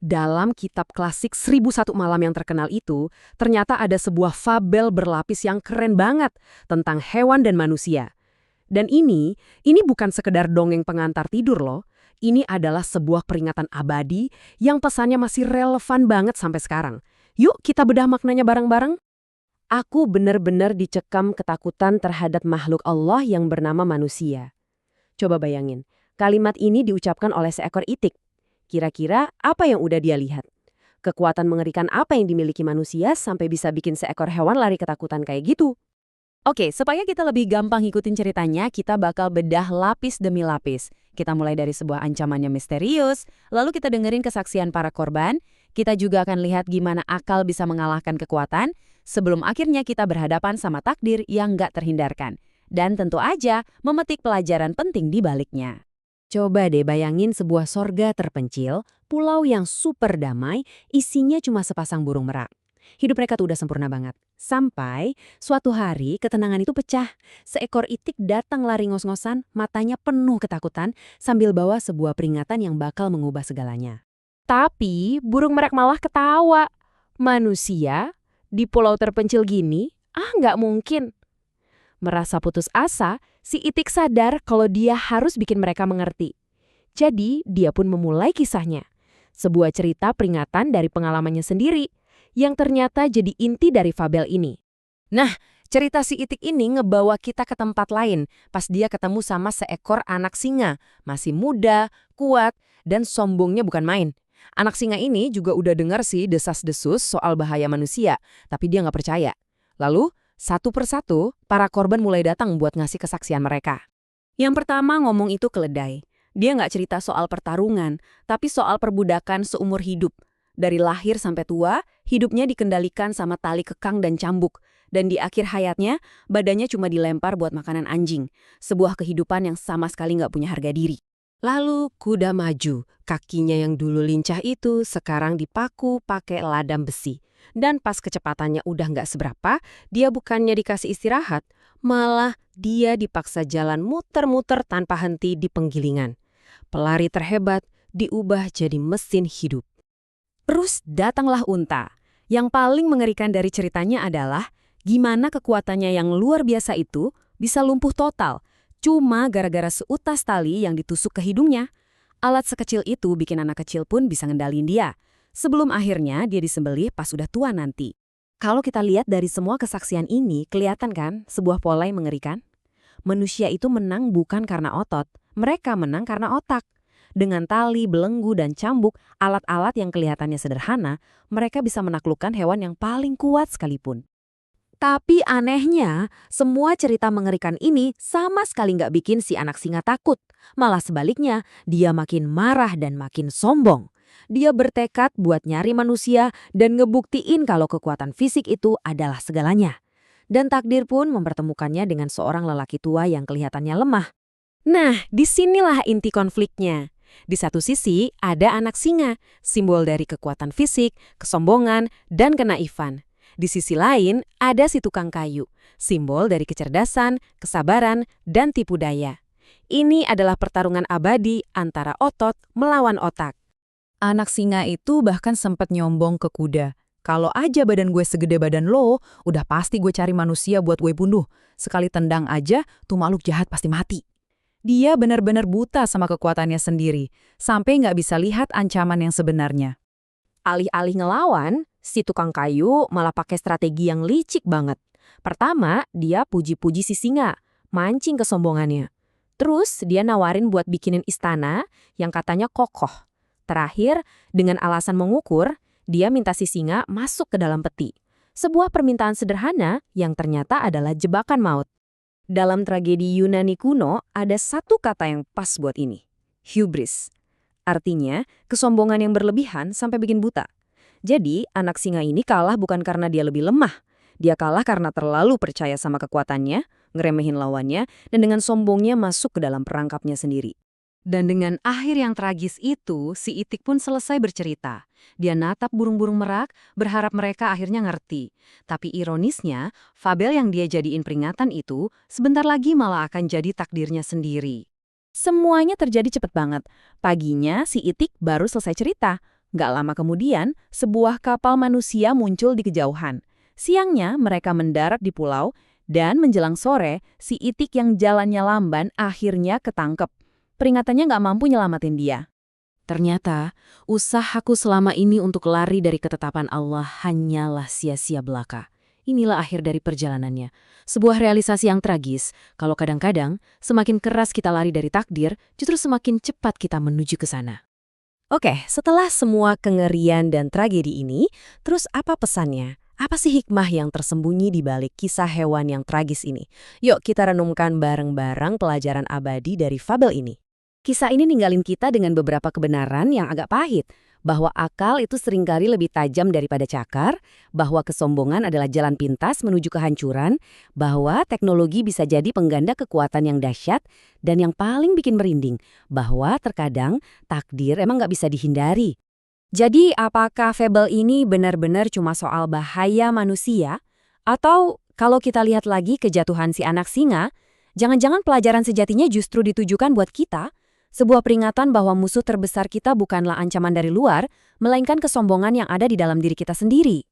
Dalam kitab klasik 1001 Malam yang terkenal itu, ternyata ada sebuah fabel berlapis yang keren banget tentang hewan dan manusia. Dan ini bukan sekedar dongeng pengantar tidur loh. Ini adalah sebuah peringatan abadi yang pesannya masih relevan banget sampai sekarang. Yuk kita bedah maknanya bareng-bareng. Aku benar-benar dicekam ketakutan terhadap makhluk Allah yang bernama manusia. Coba bayangin, kalimat ini diucapkan oleh seekor itik. Kira-kira apa yang udah dia lihat? Kekuatan mengerikan apa yang dimiliki manusia sampai bisa bikin seekor hewan lari ketakutan kayak gitu? Oke, supaya kita lebih gampang ngikutin ceritanya, kita bakal bedah lapis demi lapis. Kita mulai dari sebuah ancaman yang misterius, lalu kita dengerin kesaksian para korban, kita juga akan lihat gimana akal bisa mengalahkan kekuatan, sebelum akhirnya kita berhadapan sama takdir yang nggak terhindarkan. Dan tentu aja memetik pelajaran penting di baliknya. Coba deh bayangin sebuah sorga terpencil, pulau yang super damai, isinya cuma sepasang burung merak. Hidup mereka tuh udah sempurna banget. Sampai suatu hari ketenangan itu pecah. Seekor itik datang lari ngos-ngosan, matanya penuh ketakutan, sambil bawa sebuah peringatan yang bakal mengubah segalanya. Tapi burung merak malah ketawa. Manusia di pulau terpencil gini? Nggak mungkin. Merasa putus asa, si itik sadar kalau dia harus bikin mereka mengerti. Jadi, dia pun memulai kisahnya. Sebuah cerita peringatan dari pengalamannya sendiri, yang ternyata jadi inti dari fabel ini. Nah, cerita si itik ini ngebawa kita ke tempat lain, pas dia ketemu sama seekor anak singa. Masih muda, kuat, dan sombongnya bukan main. Anak singa ini juga udah dengar sih desas-desus soal bahaya manusia, tapi dia nggak percaya. Lalu, satu persatu, para korban mulai datang buat ngasih kesaksian mereka. Yang pertama ngomong itu keledai. Dia nggak cerita soal pertarungan, tapi soal perbudakan seumur hidup. Dari lahir sampai tua, hidupnya dikendalikan sama tali kekang dan cambuk. Dan di akhir hayatnya, badannya cuma dilempar buat makanan anjing. Sebuah kehidupan yang sama sekali nggak punya harga diri. Lalu kuda maju. Kakinya yang dulu lincah itu sekarang dipaku pakai ladam besi. Dan pas kecepatannya udah nggak seberapa, dia bukannya dikasih istirahat, malah dia dipaksa jalan muter-muter tanpa henti di penggilingan. Pelari terhebat diubah jadi mesin hidup. Terus datanglah unta. Yang paling mengerikan dari ceritanya adalah gimana kekuatannya yang luar biasa itu bisa lumpuh total, cuma gara-gara seutas tali yang ditusuk ke hidungnya. Alat sekecil itu bikin anak kecil pun bisa ngendalin dia. Sebelum akhirnya dia disembelih pas udah tua nanti. Kalau kita lihat dari semua kesaksian ini, kelihatan kan sebuah pola yang mengerikan? Manusia itu menang bukan karena otot, mereka menang karena otak. Dengan tali, belenggu, dan cambuk, alat-alat yang kelihatannya sederhana, mereka bisa menaklukkan hewan yang paling kuat sekalipun. Tapi anehnya, semua cerita mengerikan ini sama sekali nggak bikin si anak singa takut. Malah sebaliknya, dia makin marah dan makin sombong. Dia bertekad buat nyari manusia dan ngebuktiin kalau kekuatan fisik itu adalah segalanya. Dan takdir pun mempertemukannya dengan seorang lelaki tua yang kelihatannya lemah. Nah, disinilah inti konfliknya. Di satu sisi ada anak singa, simbol dari kekuatan fisik, kesombongan, dan kenaifan. Di sisi lain ada si tukang kayu, simbol dari kecerdasan, kesabaran, dan tipu daya. Ini adalah pertarungan abadi antara otot melawan otak. Anak singa itu bahkan sempat nyombong ke kuda. Kalau aja badan gue segede badan lo, udah pasti gue cari manusia buat gue bunuh. Sekali tendang aja, tuh makhluk jahat pasti mati. Dia benar-benar buta sama kekuatannya sendiri, sampai nggak bisa lihat ancaman yang sebenarnya. Alih-alih ngelawan, si tukang kayu malah pakai strategi yang licik banget. Pertama, dia puji-puji si singa, mancing kesombongannya. Terus dia nawarin buat bikinin istana yang katanya kokoh. Terakhir, dengan alasan mengukur, dia minta si singa masuk ke dalam peti. Sebuah permintaan sederhana yang ternyata adalah jebakan maut. Dalam tragedi Yunani kuno, ada satu kata yang pas buat ini. Hubris. Artinya, kesombongan yang berlebihan sampai bikin buta. Jadi, anak singa ini kalah bukan karena dia lebih lemah. Dia kalah karena terlalu percaya sama kekuatannya, ngeremehin lawannya, dan dengan sombongnya masuk ke dalam perangkapnya sendiri. Dan dengan akhir yang tragis itu, si itik pun selesai bercerita. Dia natap burung-burung merak, berharap mereka akhirnya ngerti. Tapi ironisnya, fabel yang dia jadiin peringatan itu, sebentar lagi malah akan jadi takdirnya sendiri. Semuanya terjadi cepet banget. Paginya si itik baru selesai cerita. Gak lama kemudian, sebuah kapal manusia muncul di kejauhan. Siangnya, mereka mendarat di pulau, dan menjelang sore, si Itik yang jalannya lamban akhirnya ketangkep. Peringatannya gak mampu nyelamatin dia. Ternyata, usahaku selama ini untuk lari dari ketetapan Allah hanyalah sia-sia belaka. Inilah akhir dari perjalanannya. Sebuah realisasi yang tragis, kalau kadang-kadang semakin keras kita lari dari takdir, justru semakin cepat kita menuju ke sana. Oke, setelah semua kengerian dan tragedi ini, terus apa pesannya? Apa sih hikmah yang tersembunyi di balik kisah hewan yang tragis ini? Yuk kita renungkan bareng-bareng pelajaran abadi dari fabel ini. Kisah ini ninggalin kita dengan beberapa kebenaran yang agak pahit, bahwa akal itu seringkali lebih tajam daripada cakar, bahwa kesombongan adalah jalan pintas menuju kehancuran, bahwa teknologi bisa jadi pengganda kekuatan yang dahsyat, dan yang paling bikin merinding, bahwa terkadang takdir emang nggak bisa dihindari. Jadi apakah fabel ini benar-benar cuma soal bahaya manusia? Atau kalau kita lihat lagi kejatuhan si anak singa, jangan-jangan pelajaran sejatinya justru ditujukan buat kita? Sebuah peringatan bahwa musuh terbesar kita bukanlah ancaman dari luar, melainkan kesombongan yang ada di dalam diri kita sendiri.